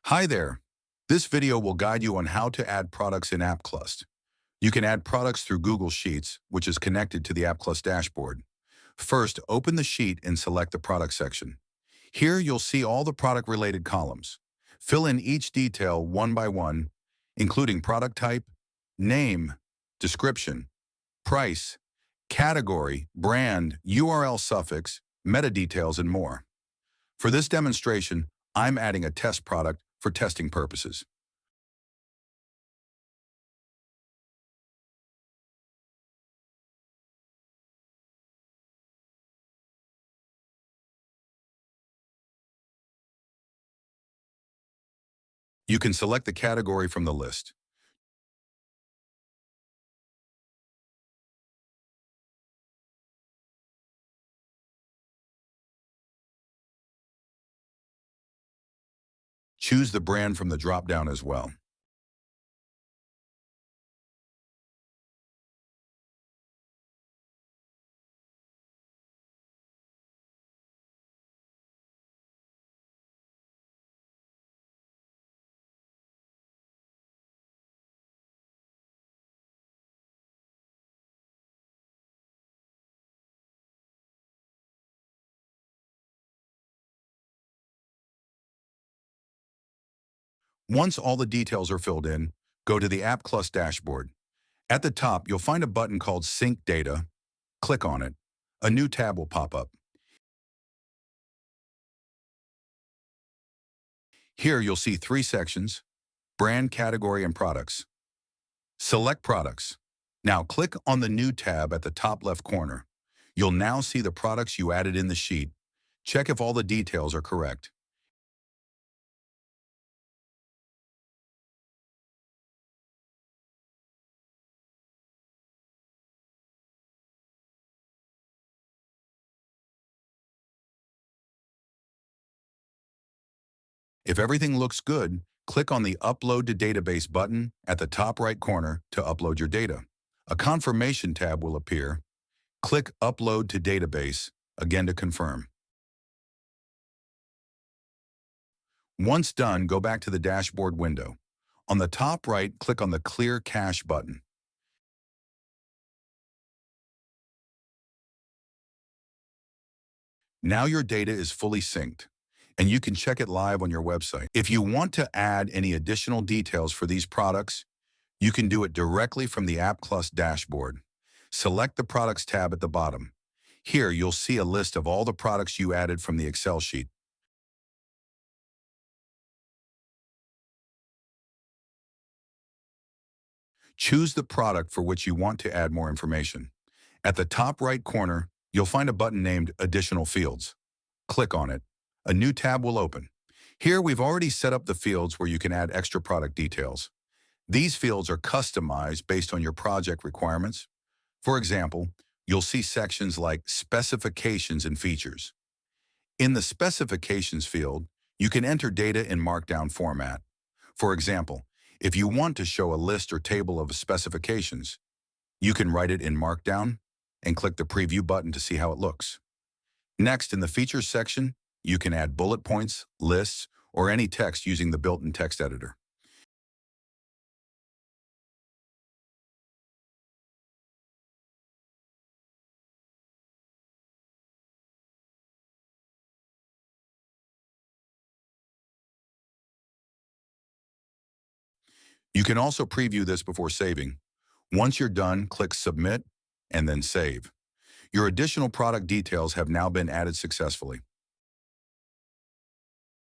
Hi there. This video will guide you on how to add products in AppClust. You can add products through Google Sheets, which is connected to the AppClust dashboard. First, open the sheet and select the product section. Here you'll see all the product-related columns. Fill in each detail one by one, including product type, name, description, price, category, brand, URL suffix, meta details, and more. For this demonstration, I'm adding a test product for testing purposes. You can select the category from the list. Choose the brand from the drop-down as well. Once all the details are filled in, go to the AppClust dashboard. At the top, you'll find a button called Sync Data. Click on it. A new tab will pop up. Here you'll see three sections: brand, category, and products. Select products. Now click on the new tab at the top left corner. You'll now see the products you added in the sheet. Check if all the details are correct. If everything looks good, click on the Upload to Database button at the top right corner to upload your data. A confirmation tab will appear. Click Upload to Database, again to confirm. Once done, go back to the dashboard window. On the top right, click on the Clear Cache button. Now your data is fully synced, and you can check it live on your website. If you want to add any additional details for these products, you can do it directly from the AppClust dashboard. Select the Products tab at the bottom. Here you'll see a list of all the products you added from the Excel sheet. Choose the product for which you want to add more information. At the top right corner, you'll find a button named Additional Fields. Click on it. A new tab will open. Here we've already set up the fields where you can add extra product details. These fields are customized based on your project requirements. For example, you'll see sections like Specifications and Features. In the Specifications field, you can enter data in Markdown format. For example, if you want to show a list or table of specifications, you can write it in Markdown and click the Preview button to see how it looks. Next, in the Features section, you can add bullet points, lists, or any text using the built-in text editor. You can also preview this before saving. Once you're done, click Submit and then Save. Your additional product details have now been added successfully.